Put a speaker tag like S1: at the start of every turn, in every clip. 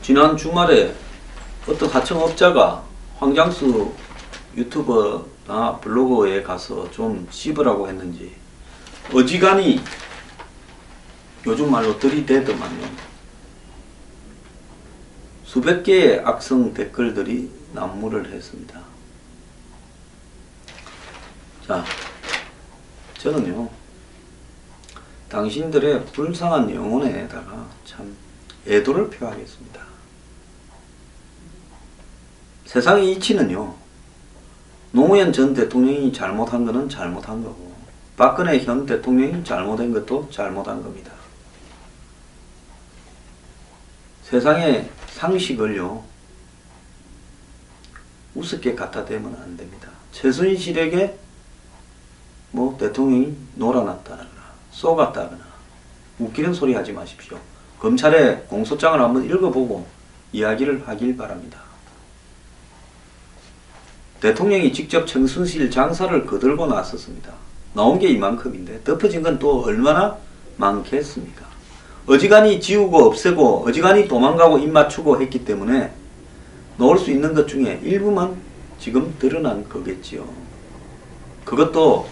S1: 지난 주말에 어떤 하청업자가 황장수 유튜버나 블로거에 가서 좀 씹으라고 했는지 어지간히 요즘 말로 들이대더만요. 수백 개의 악성 댓글들이 난무를 했습니다. 자, 저는요, 당신들의 불쌍한 영혼에다가 참 애도를 표하겠습니다. 세상의 이치는요, 노무현 전 대통령이 잘못한 것은 잘못한 거고, 박근혜 현 대통령이 잘못한 것도 잘못한 겁니다. 세상의 상식을요, 우습게 갖다 대면 안 됩니다. 최순실에게 뭐 대통령이 놀아났다거나 쏘갔다거나 웃기는 소리 하지 마십시오. 검찰의 공소장을 한번 읽어보고 이야기를 하길 바랍니다. 대통령이 직접 최순실 장사를 거들고 나섰습니다. 나온 게 이만큼인데 덮어진 건 또 얼마나 많겠습니까? 어지간히 지우고 없애고 어지간히 도망가고 입 맞추고 했기 때문에 놓을 수 있는 것 중에 일부만 지금 드러난 거겠지요. 그것도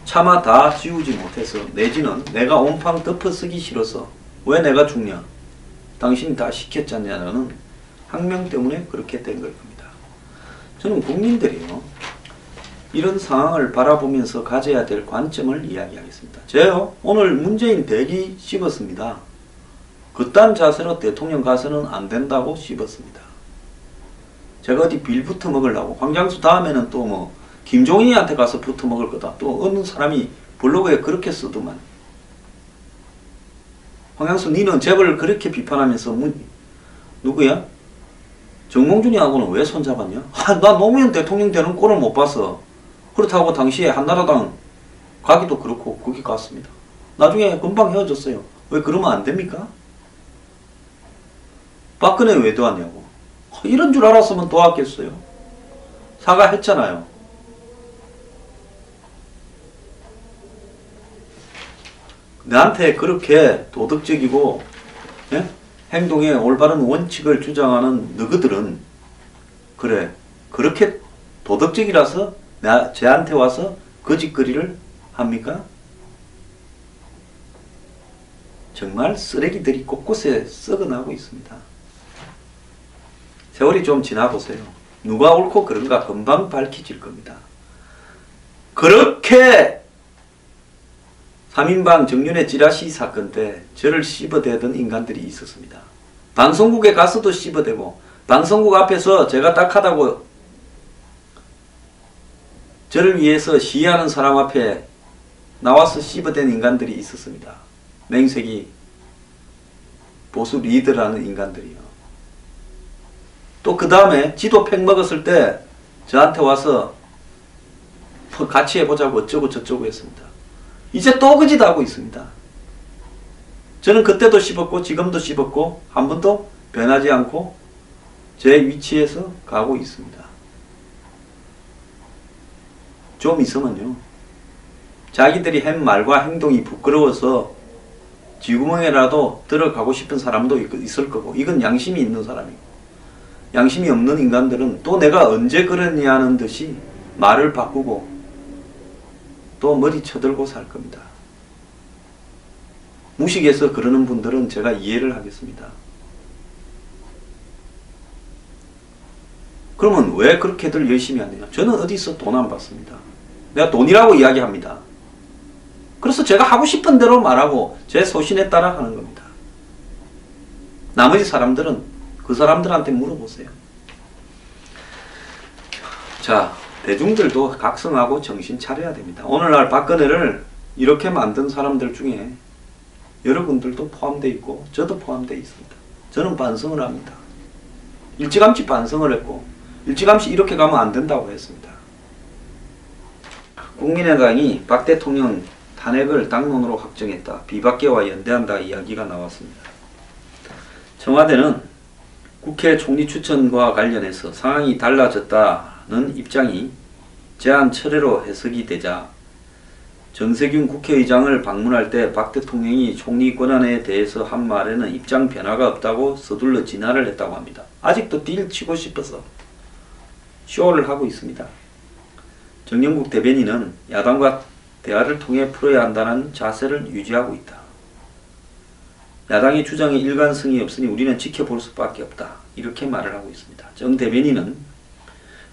S1: 차마 다 지우지 못해서 내지는 내가 온팡 덮어쓰기 싫어서 왜 내가 죽냐? 당신이 다 시켰잖냐는 학명 때문에 그렇게 된 걸 겁니다. 저는 국민들이요, 이런 상황을 바라보면서 가져야 될 관점을 이야기하겠습니다. 제가 오늘 문재인 대기 씹었습니다. 그딴 자세로 대통령 가서는 안 된다고 씹었습니다. 제가 어디 빌 붙어 먹으려고, 황장수 다음에는 또 뭐 김종인한테 가서 붙어 먹을 거다, 또 어느 사람이 블로그에 그렇게 쓰더만. 황장수 니는 재벌을 그렇게 비판하면서 누구야? 정몽준이하고는 왜 손잡았냐? 나 노무현 대통령 되는 꼴을 못 봤어. 그렇다고 당시에 한나라당 가기도 그렇고 거기 갔습니다. 나중에 금방 헤어졌어요. 왜 그러면 안 됩니까? 박근혜 왜 도왔냐고. 이런 줄 알았으면 도왔겠어요. 사과했잖아요. 나한테 그렇게 도덕적이고, 예? 행동의 올바른 원칙을 주장하는 너희들은 그래, 그렇게 도덕적이라서 쟤한테 와서 거짓거리를 합니까? 정말 쓰레기들이 곳곳에 썩어나고 있습니다. 세월이 좀 지나보세요. 누가 옳고 그른가 금방 밝혀질 겁니다. 그렇게 3인방 정윤회 찌라시 사건 때 저를 씹어대던 인간들이 있었습니다. 방송국에 가서도 씹어대고, 방송국 앞에서 제가 딱하다고 저를 위해서 시위하는 사람 앞에 나와서 씹어댄 인간들이 있었습니다. 맹색이 보수 리더라는 인간들이요. 또 그 다음에 지도 팩 먹었을 때 저한테 와서 같이 해보자고 어쩌고 저쩌고 했습니다. 이제 또 그 짓 하고 있습니다. 저는 그때도 씹었고 지금도 씹었고 한 번도 변하지 않고 제 위치에서 가고 있습니다. 좀 있으면요, 자기들이 한 말과 행동이 부끄러워서 쥐구멍에라도 들어가고 싶은 사람도 있을 거고, 이건 양심이 있는 사람이고, 양심이 없는 인간들은 또 내가 언제 그랬냐는 듯이 말을 바꾸고 또 머리 쳐들고 살 겁니다. 무식해서 그러는 분들은 제가 이해를 하겠습니다. 그러면 왜 그렇게들 열심히 안 되냐? 저는 어디서 돈 안 받습니다. 내가 돈이라고 이야기합니다. 그래서 제가 하고 싶은 대로 말하고 제 소신에 따라 하는 겁니다. 나머지 사람들은 그 사람들한테 물어보세요. 자, 대중들도 각성하고 정신 차려야 됩니다. 오늘날 박근혜를 이렇게 만든 사람들 중에 여러분들도 포함되어 있고 저도 포함되어 있습니다. 저는 반성을 합니다. 일찌감치 반성을 했고 일찌감치 이렇게 가면 안 된다고 했습니다. 국민의당이 박 대통령 탄핵을 당론으로 확정했다. 비박계와 연대한다 이야기가 나왔습니다. 청와대는 국회 총리 추천과 관련해서 상황이 달라졌다는 입장이 제안 철회로 해석이 되자 정세균 국회의장을 방문할 때 박 대통령이 총리 권한에 대해서 한 말에는 입장 변화가 없다고 서둘러 진화를 했다고 합니다. 아직도 딜 치고 싶어서 쇼를 하고 있습니다. 정영국 대변인은 야당과 대화를 통해 풀어야 한다는 자세를 유지하고 있다. 야당의 주장에 일관성이 없으니 우리는 지켜볼 수밖에 없다. 이렇게 말을 하고 있습니다. 정 대변인은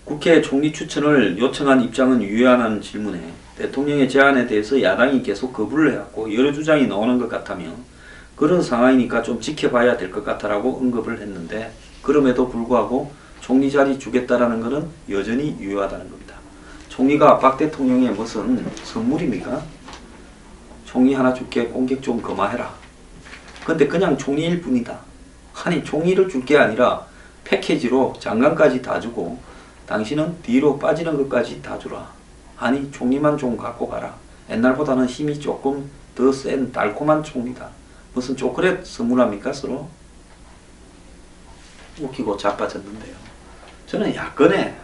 S1: 국회 총리 추천을 요청한 입장은 유효하는 질문에 대통령의 제안에 대해서 야당이 계속 거부를 해왔고 여러 주장이 나오는 것 같다며 그런 상황이니까 좀 지켜봐야 될 것 같다라고 언급을 했는데 그럼에도 불구하고 총리 자리 주겠다라는 것은 여전히 유효하다는 겁니다. 총리가 박 대통령의 무슨 선물입니까? 총리 하나 줄게 공격 좀 그만해라. 근데 그냥 총리일 뿐이다. 아니 총리를 줄 게 아니라 패키지로 장관까지 다 주고 당신은 뒤로 빠지는 것까지 다 주라. 아니 총리만 좀 갖고 가라. 옛날보다는 힘이 조금 더 센 달콤한 총리다. 무슨 초콜릿 선물합니까 서로? 웃기고 자빠졌는데요. 저는 야권의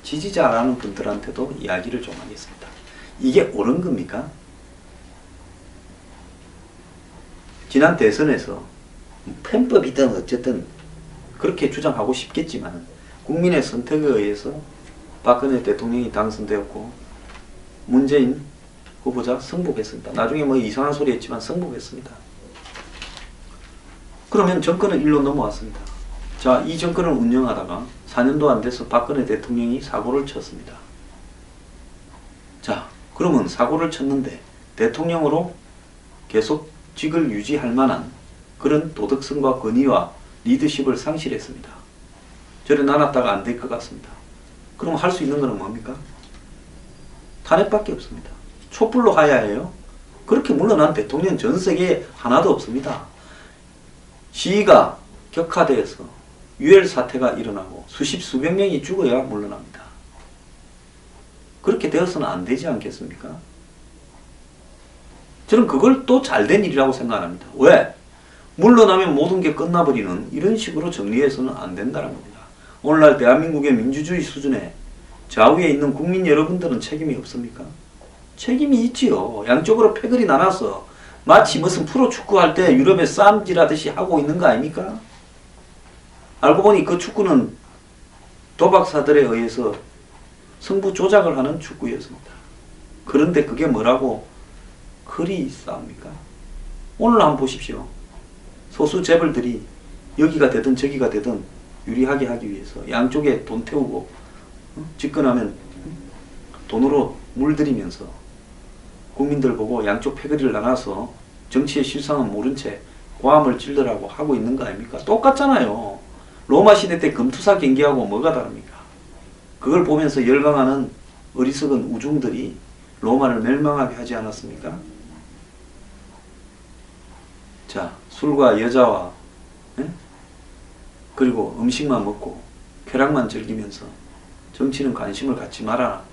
S1: 지지자라는 분들한테도 이야기를 좀 하겠습니다. 이게 옳은 겁니까? 지난 대선에서 편법이든 어쨌든 그렇게 주장하고 싶겠지만 국민의 선택에 의해서 박근혜 대통령이 당선되었고 문재인 후보자 승복했습니다. 나중에 뭐 이상한 소리 했지만 승복했습니다. 그러면 정권은 일로 넘어왔습니다. 자, 이 정권을 운영하다가 4년도 안 돼서 박근혜 대통령이 사고를 쳤습니다. 자, 그러면 사고를 쳤는데 대통령으로 계속 직을 유지할 만한 그런 도덕성과 권위와 리더십을 상실했습니다. 저래 놔놨다가 안 될 것 같습니다. 그럼 할 수 있는 것은 뭡니까? 탄핵밖에 없습니다. 촛불로 하야해요. 그렇게 물러난 대통령 전 세계에 하나도 없습니다. 시위가 격화되어서 유혈 사태가 일어나고 수백 명이 죽어야 물러납니다. 그렇게 되어서는 안 되지 않겠습니까? 저는 그걸 또 잘된 일이라고 생각합니다. 왜? 물러나면 모든 게 끝나버리는 이런 식으로 정리해서는 안 된다는 겁니다. 오늘날 대한민국의 민주주의 수준에 좌우에 있는 국민 여러분들은 책임이 없습니까? 책임이 있지요. 양쪽으로 패거리 나눠서 마치 무슨 프로축구 할 때 유럽에 쌈질하듯이 하고 있는 거 아닙니까? 알고 보니 그 축구는 도박사들에 의해서 승부 조작을 하는 축구였습니다. 그런데 그게 뭐라고 그리 싸웁니까? 오늘 한번 보십시오. 소수 재벌들이 여기가 되든 저기가 되든 유리하게 하기 위해서 양쪽에 돈 태우고 집권하면 돈으로 물들이면서 국민들 보고 양쪽 패거리를 나눠서 정치의 실상은 모른 채 고함을 질러라고 하고 있는 거 아닙니까? 똑같잖아요. 로마 시대 때 금투사 경기하고 뭐가 다릅니까? 그걸 보면서 열광하는 어리석은 우중들이 로마를 멸망하게 하지 않았습니까? 자, 술과 여자와 그리고 음식만 먹고 쾌락만 즐기면서 정치는 관심을 갖지 마라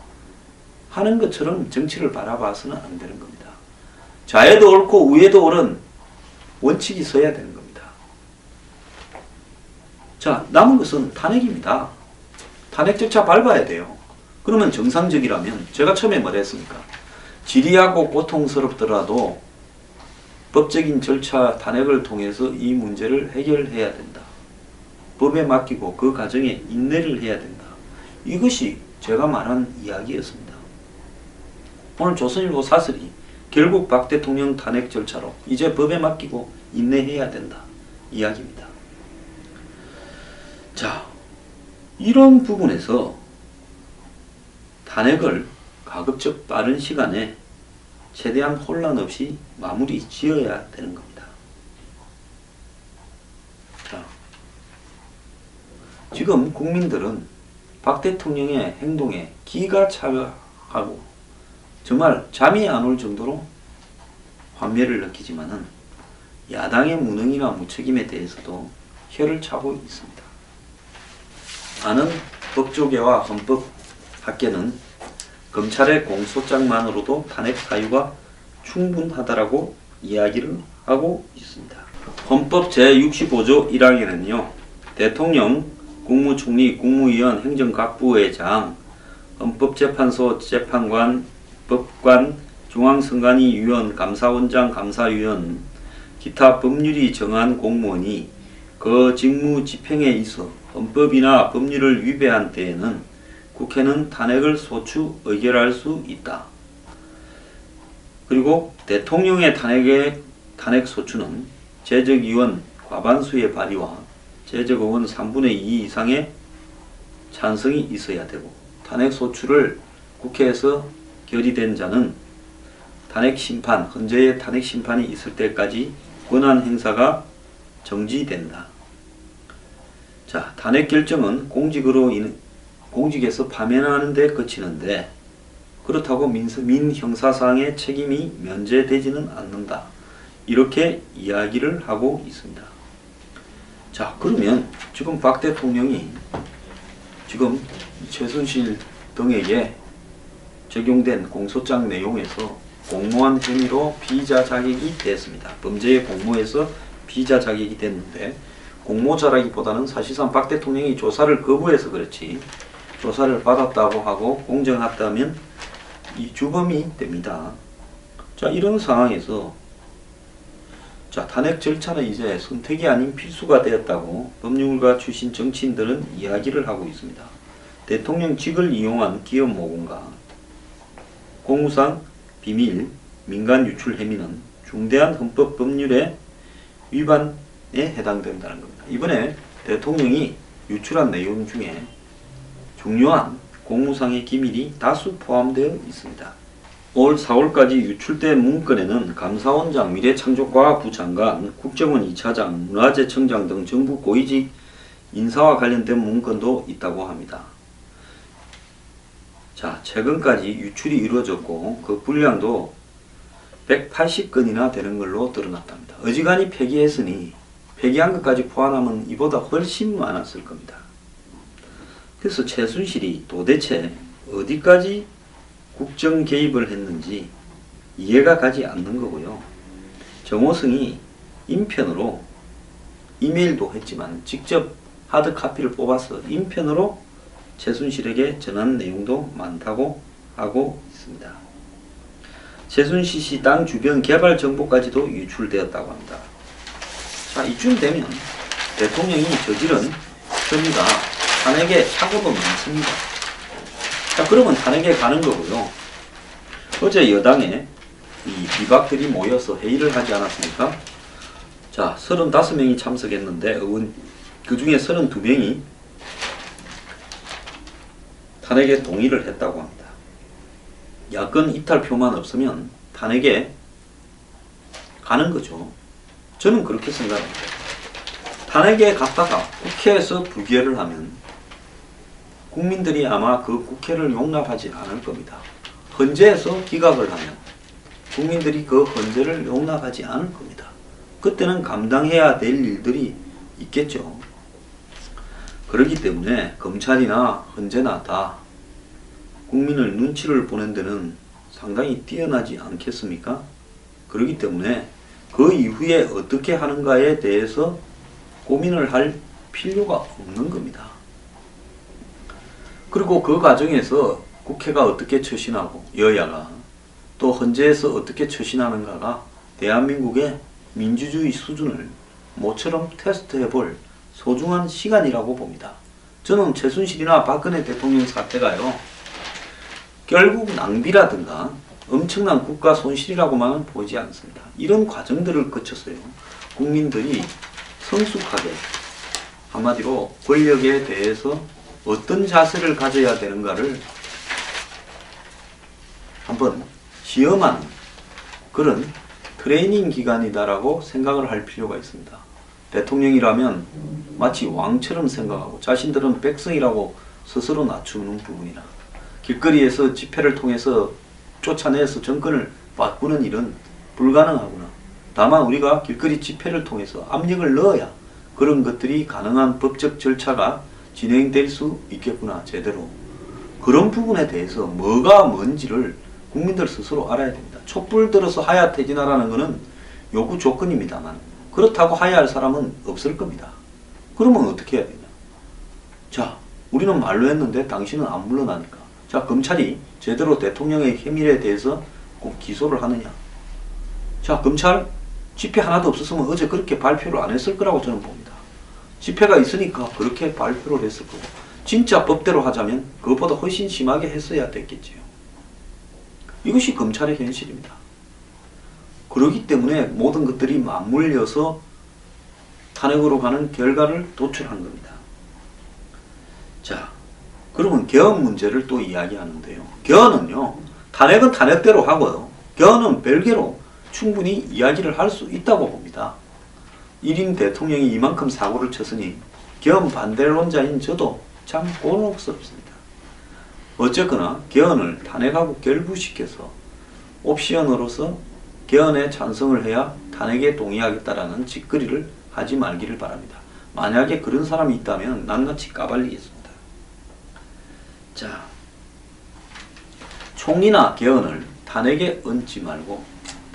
S1: 하는 것처럼 정치를 바라봐서는 안 되는 겁니다. 좌에도 옳고 우에도 옳은 원칙이 서야 되는 겁니다. 자, 남은 것은 탄핵입니다. 탄핵 절차 밟아야 돼요. 그러면 정상적이라면 제가 처음에 뭐랬습니까? 지리하고 고통스럽더라도 법적인 절차 탄핵을 통해서 이 문제를 해결해야 된다. 법에 맡기고 그 과정에 인내를 해야 된다. 이것이 제가 말한 이야기였습니다. 오늘 조선일보 사설이 결국 박 대통령 탄핵 절차로 이제 법에 맡기고 인내해야 된다. 이야기입니다. 자, 이런 부분에서 탄핵을 가급적 빠른 시간에 최대한 혼란 없이 마무리 지어야 되는 겁니다. 자, 지금 국민들은 박 대통령의 행동에 기가 차하고 정말 잠이 안 올 정도로 환멸을 느끼지만은 야당의 무능이나 무책임에 대해서도 혀를 차고 있습니다. 많은 법조계와 헌법학계는 검찰의 공소장만으로도 탄핵 사유가 충분하다라고 이야기를 하고 있습니다. 헌법 제65조 1항에는요. 대통령, 국무총리, 국무위원, 행정각부의장, 헌법재판소 재판관, 법관, 중앙선관위 위원, 감사원장, 감사위원, 기타 법률이 정한 공무원이 그 직무 집행에 있어 헌법이나 법률을 위배한 때에는 국회는 탄핵을 소추 의결할 수 있다. 그리고 대통령의 탄핵 소추는 제적의원 과반수의 발의와 제적의원 3분의 2 이상의 찬성이 있어야 되고, 탄핵 소추를 국회에서 결의된 자는 탄핵 심판, 헌재의 탄핵 심판이 있을 때까지 권한 행사가 정지된다. 자, 탄핵 결정은 공직에서 파면하는 데 그치는데, 그렇다고 민형사상의 책임이 면제되지는 않는다. 이렇게 이야기를 하고 있습니다. 자, 그러면 지금 박 대통령이 지금 최순실 등에게 적용된 공소장 내용에서 공모한 혐의로 피의자 자격이 됐습니다. 범죄의 공모에서 피의자 자격이 됐는데, 공모자라기보다는 사실상 박 대통령이 조사를 거부해서 그렇지, 조사를 받았다고 하고 공정했다면 이 주범이 됩니다. 자, 이런 상황에서 자, 탄핵 절차는 이제 선택이 아닌 필수가 되었다고 법률가 출신 정치인들은 이야기를 하고 있습니다. 대통령직을 이용한 기업 모금과 공무상 비밀, 민간 유출 혐의는 중대한 헌법 법률의 위반에 해당된다는 겁니다. 이번에 대통령이 유출한 내용 중에 중요한 공무상의 기밀이 다수 포함되어 있습니다. 올 4월까지 유출된 문건에는 감사원장, 미래창조과학부 장관, 국정원 2차장, 문화재청장 등 정부 고위직 인사와 관련된 문건도 있다고 합니다. 자, 최근까지 유출이 이루어졌고 그 분량도 180건이나 되는 걸로 드러났답니다. 어지간히 폐기했으니 폐기한 것까지 포함하면 이보다 훨씬 많았을 겁니다. 그래서 최순실이 도대체 어디까지 국정 개입을 했는지 이해가 가지 않는 거고요. 정호성이 인편으로 이메일도 했지만 직접 하드카피를 뽑아서 인편으로 최순실에게 전한 내용도 많다고 하고 있습니다. 최순실 씨 땅 주변 개발 정보까지도 유출되었다고 합니다. 자, 이쯤 되면 대통령이 저지른 혐의가 탄핵의 착오도 많습니다. 자, 그러면 탄핵에 가는 거고요. 어제 여당에 이 비박들이 모여서 회의를 하지 않았습니까? 자, 35명이 참석했는데 그 중에 32명이 탄핵에 동의를 했다고 합니다. 야권 이탈표만 없으면 탄핵에 가는 거죠. 저는 그렇게 생각합니다. 탄핵에 갔다가 국회에서 부결을 하면 국민들이 아마 그 국회를 용납하지 않을 겁니다. 헌재에서 기각을 하면 국민들이 그 헌재를 용납하지 않을 겁니다. 그때는 감당해야 될 일들이 있겠죠. 그렇기 때문에 검찰이나 헌재나 다 국민을 눈치를 보는 데는 상당히 뛰어나지 않겠습니까? 그렇기 때문에 그 이후에 어떻게 하는가에 대해서 고민을 할 필요가 없는 겁니다. 그리고 그 과정에서 국회가 어떻게 처신하고 여야가 또 헌재에서 어떻게 처신하는가가 대한민국의 민주주의 수준을 모처럼 테스트해볼 소중한 시간이라고 봅니다. 저는 최순실이나 박근혜 대통령 사태가요, 결국 낭비라든가 엄청난 국가 손실이라고만은 보지 않습니다. 이런 과정들을 거쳐서요, 국민들이 성숙하게, 한마디로 권력에 대해서 어떤 자세를 가져야 되는가를 한번 시험하는 그런 트레이닝 기간이다라고 생각을 할 필요가 있습니다. 대통령이라면 마치 왕처럼 생각하고 자신들은 백성이라고 스스로 낮추는 부분이나 길거리에서 집회를 통해서 쫓아내서 정권을 바꾸는 일은 불가능하구나. 다만 우리가 길거리 집회를 통해서 압력을 넣어야 그런 것들이 가능한 법적 절차가 진행될 수 있겠구나, 제대로. 그런 부분에 대해서 뭐가 뭔지를 국민들 스스로 알아야 됩니다. 촛불 들어서 하야 퇴진하라는 것은 요구 조건입니다만 그렇다고 하야할 사람은 없을 겁니다. 그러면 어떻게 해야 되냐? 자, 우리는 말로 했는데 당신은 안 물러나니까. 자, 검찰이 제대로 대통령의 혐의에 대해서 꼭 기소를 하느냐. 자, 검찰 집회 하나도 없었으면 어제 그렇게 발표를 안 했을 거라고 저는 봅니다. 집회가 있으니까 그렇게 발표를 했을 거고, 진짜 법대로 하자면 그것보다 훨씬 심하게 했어야 됐겠지요. 이것이 검찰의 현실입니다. 그렇기 때문에 모든 것들이 맞물려서 탄핵으로 가는 결과를 도출한 겁니다. 자, 그러면 개헌 문제를 또 이야기하는데요. 개헌은요, 탄핵은 탄핵대로 하고요. 개헌은 별개로 충분히 이야기를 할 수 있다고 봅니다. 1인 대통령이 이만큼 사고를 쳤으니 개헌 반대론자인 저도 참 곤혹스럽습니다. 어쨌거나 개헌을 탄핵하고 결부시켜서 옵션으로서 개헌에 찬성을 해야 탄핵에 동의하겠다라는 짓거리를 하지 말기를 바랍니다. 만약에 그런 사람이 있다면 낱낱이 까발리겠습니다. 자, 총리나 개헌을 탄핵에 얹지 말고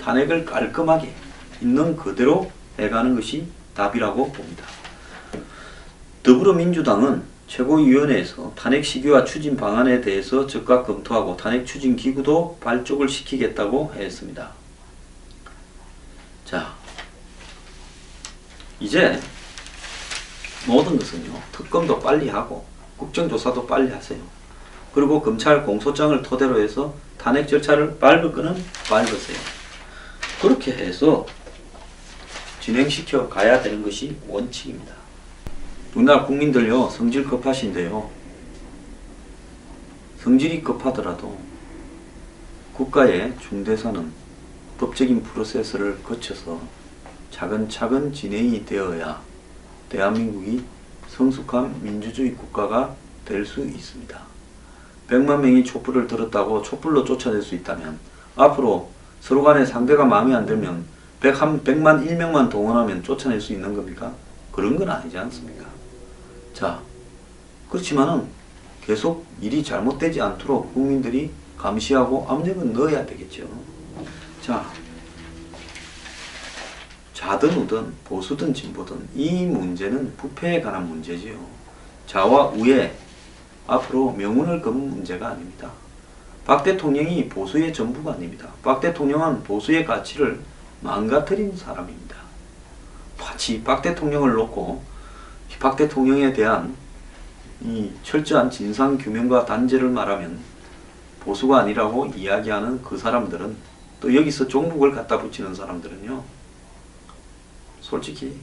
S1: 탄핵을 깔끔하게 있는 그대로 해가는 것이 답이라고 봅니다. 더불어민주당은 최고위원회에서 탄핵 시기와 추진 방안에 대해서 적극 검토하고 탄핵 추진 기구도 발족을 시키겠다고 했습니다. 자, 이제 모든 것은요, 특검도 빨리 하고 국정조사도 빨리 하세요. 그리고 검찰 공소장을 토대로 해서 탄핵 절차를 밟을 거는 밟으세요. 그렇게 해서 진행시켜 가야 되는 것이 원칙입니다. 우리나라 국민들요, 성질 급하신데요, 성질이 급하더라도 국가의 중대사는 법적인 프로세스를 거쳐서 차근차근 진행이 되어야 대한민국이 성숙한 민주주의 국가가 될 수 있습니다. 100만 명이 촛불을 들었다고 촛불로 쫓아낼 수 있다면 앞으로 서로 간에 상대가 마음에 안 들면 100만 1명만 동원하면 쫓아낼 수 있는 겁니까? 그런 건 아니지 않습니까? 자, 그렇지만은 계속 일이 잘못되지 않도록 국민들이 감시하고 압력은 넣어야 되겠죠. 자, 좌든 우든 보수든 진보든 이 문제는 부패에 관한 문제지요. 좌와 우에 앞으로 명운을 거는 문제가 아닙니다. 박 대통령이 보수의 전부가 아닙니다. 박 대통령은 보수의 가치를 망가뜨린 사람입니다. 마치 박 대통령을 놓고 박 대통령에 대한 이 철저한 진상규명과 단죄를 말하면 보수가 아니라고 이야기하는 그 사람들은, 또 여기서 종북을 갖다 붙이는 사람들은요, 솔직히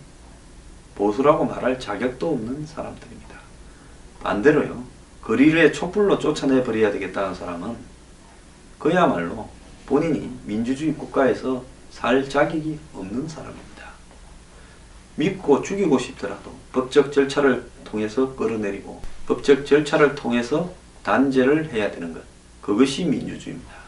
S1: 보수라고 말할 자격도 없는 사람들입니다. 반대로요, 거리를 촛불로 쫓아내버려야 되겠다는 사람은 그야말로 본인이 민주주의 국가에서 살 자격이 없는 사람입니다. 믿고 죽이고 싶더라도 법적 절차를 통해서 끌어내리고 법적 절차를 통해서 단죄를 해야 되는 것, 그것이 민주주의입니다.